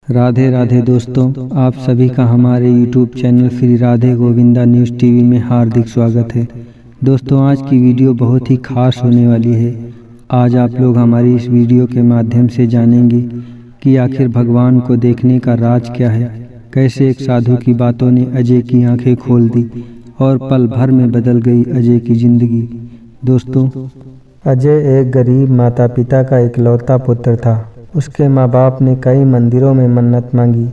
राधे राधे दोस्तों, आप सभी का हमारे YouTube channel Shri Radhe Govinda news TV में हार्दिक स्वागत है। दोस्तों, आज की वीडियो बहुत ही खास होने वाली है। आज आप लोग हमारी इस वीडियो के माध्यम से जानेंगे कि आखिर भगवान को देखने का राज क्या है, कैसे एक साधु की बातों ने अजय की आंखें खोल दी और पल भर में बदल गई अजय की जिंदगी। दोस्तों, अजय एक गरीब माता पिता का इकलौता पुत्र था। उसके माँ बाप ने कई मंदिरों में मन्नत मांगी,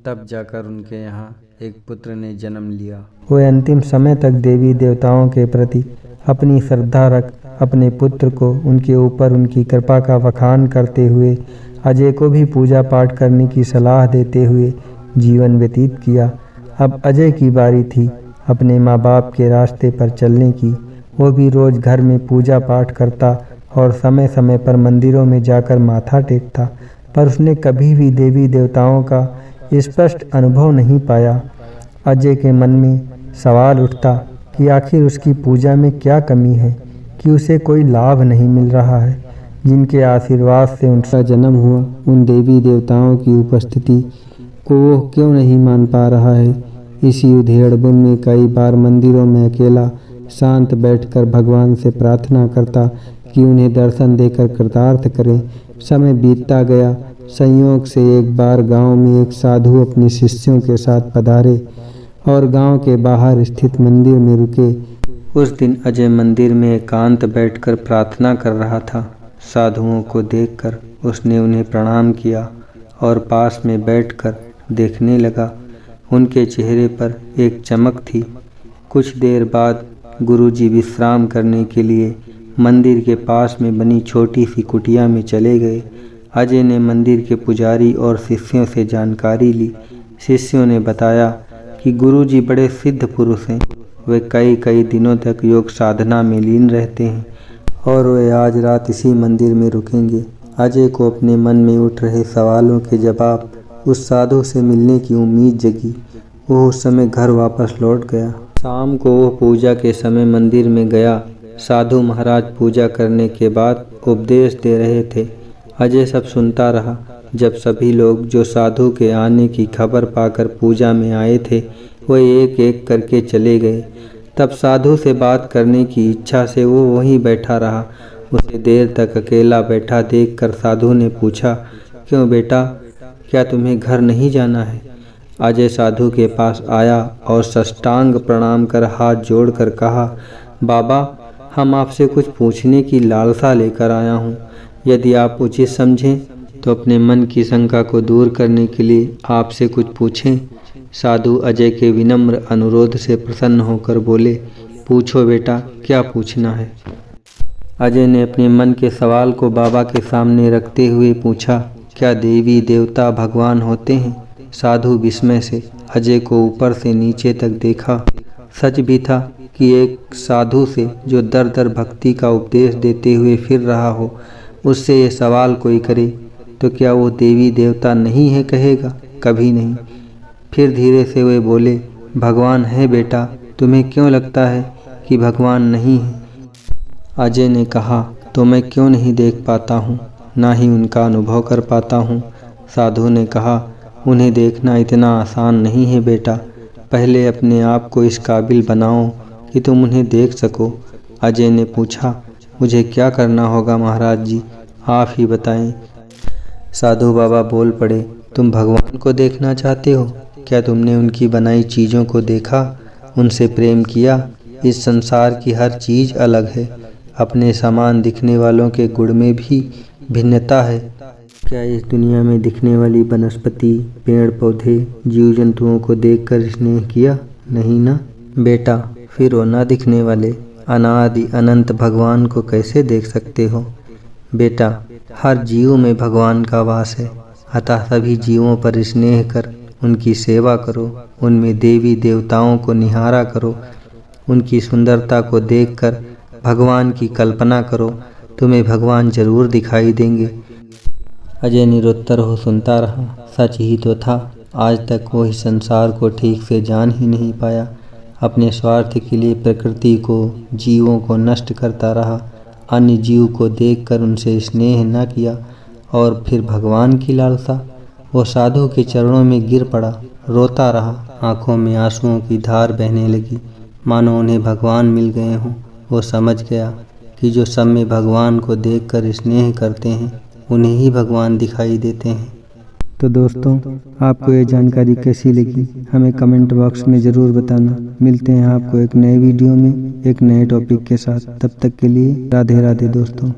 तब जाकर उनके यहाँ एक पुत्र ने जन्म लिया। वे अंतिम समय तक देवी देवताओं के प्रति अपनी श्रद्धा रख अपने पुत्र को उनके ऊपर उनकी कृपा का बखान करते हुए अजय को भी पूजा पाठ करने की सलाह देते हुए जीवन व्यतीत किया। अब अजय की बारी थी अपने माँ बाप के रास्ते पर चलने की। वो भी रोज घर में पूजा पाठ करता और समय समय पर मंदिरों में जाकर माथा टेकता, पर उसने कभी भी देवी देवताओं का स्पष्ट अनुभव नहीं पाया। अजय के मन में सवाल उठता कि आखिर उसकी पूजा में क्या कमी है कि उसे कोई लाभ नहीं मिल रहा है। जिनके आशीर्वाद से उनका जन्म हुआ, उन देवी देवताओं की उपस्थिति को वो क्यों नहीं मान पा रहा है। इसी उधेड़बुन में कई बार मंदिरों में अकेला शांत बैठकर भगवान से प्रार्थना करता कि उन्हें दर्शन देकर कृतार्थ करें। समय बीतता गया। संयोग से एक बार गांव में एक साधु अपने शिष्यों के साथ पधारे और गांव के बाहर स्थित मंदिर में रुके। उस दिन अजय मंदिर में एकांत बैठकर प्रार्थना कर रहा था। साधुओं को देखकर उसने उन्हें प्रणाम किया और पास में बैठकर देखने लगा। उनके चेहरे पर एक चमक थी। कुछ देर बाद गुरुजी विश्राम करने के लिए मंदिर के पास में बनी छोटी सी कुटिया में चले गए। अजय ने मंदिर के पुजारी और शिष्यों से जानकारी ली। शिष्यों ने बताया कि गुरुजी बड़े सिद्ध पुरुष हैं। वे कई दिनों तक योग साधना में लीन रहते हैं और वे आज रात इसी मंदिर में रुकेंगे। अजय को अपने मन में उठ रहे सवालों के जवाब उस साधु से मिलने की उम्मीद जगी। वो उस समय घर वापस लौट गया। शाम को वो पूजा के समय मंदिर में गया। साधु महाराज पूजा करने के बाद उपदेश दे रहे थे। अजय सब सुनता रहा। जब सभी लोग जो साधु के आने की खबर पाकर पूजा में आए थे, वो एक एक करके चले गए। तब साधु से बात करने की इच्छा से वो वहीं बैठा रहा। उसे देर तक अकेला बैठा देखकर साधु ने पूछा, क्यों बेटा, क्या तुम्हें घर नहीं जाना है? अजय साधु के पास आया और साष्टांग प्रणाम कर हाथ जोड़कर कहा, बाबा, हम आपसे कुछ पूछने की लालसा लेकर आया हूँ। यदि आप उचित समझें तो अपने मन की शंका को दूर करने के लिए आपसे कुछ पूछें। साधु अजय के विनम्र अनुरोध से प्रसन्न होकर बोले, पूछो बेटा, क्या पूछना है? अजय ने अपने मन के सवाल को बाबा के सामने रखते हुए पूछा, क्या देवी देवता भगवान होते हैं? साधु विस्मय से अजय को ऊपर से नीचे तक देखा। सच भी था कि एक साधु से जो दर दर भक्ति का उपदेश देते हुए फिर रहा हो, उससे ये सवाल कोई करे तो क्या वो देवी देवता नहीं है कहेगा? कभी नहीं। फिर धीरे से वे बोले, भगवान है बेटा, तुम्हें क्यों लगता है कि भगवान नहीं है? अजय ने कहा, तो मैं क्यों नहीं देख पाता हूँ, ना ही उनका अनुभव कर पाता हूँ। साधु ने कहा, उन्हें देखना इतना आसान नहीं है बेटा। पहले अपने आप को इस काबिल बनाओ कि तुम उन्हें देख सको। अजय ने पूछा, मुझे क्या करना होगा महाराज जी, आप ही बताएं। साधु बाबा बोल पड़े, तुम भगवान को देखना चाहते हो? क्या तुमने उनकी बनाई चीज़ों को देखा, उनसे प्रेम किया? इस संसार की हर चीज़ अलग है। अपने समान दिखने वालों के गुण में भी भिन्नता है। क्या इस दुनिया में दिखने वाली वनस्पति, पेड़ पौधे, जीव जंतुओं को देखकर स्नेह किया? नहीं ना बेटा। फिर वो न दिखने वाले अनादि अनंत भगवान को कैसे देख सकते हो? बेटा, हर जीव में भगवान का वास है। अतः सभी जीवों पर स्नेह कर उनकी सेवा करो। उनमें देवी देवताओं को निहारा करो। उनकी सुंदरता को देखकर भगवान की कल्पना करो। तुम्हें भगवान जरूर दिखाई देंगे। अजय निरुत्तर हो सुनता रहा। सच ही तो था, आज तक वो इस संसार को ठीक से जान ही नहीं पाया। अपने स्वार्थ के लिए प्रकृति को, जीवों को नष्ट करता रहा। अन्य जीव को देखकर उनसे स्नेह न किया और फिर भगवान की लालसा। वो साधु के चरणों में गिर पड़ा, रोता रहा। आंखों में आंसुओं की धार बहने लगी, मानो उन्हें भगवान मिल गए हों। वो समझ गया कि जो सब में भगवान को देखकर स्नेह करते हैं उन्हें ही भगवान दिखाई देते हैं। तो दोस्तों, आपको ये जानकारी कैसी लगी हमें कमेंट बॉक्स में ज़रूर बताना। मिलते हैं आपको एक नए वीडियो में एक नए टॉपिक के साथ। तब तक के लिए राधे राधे दोस्तों।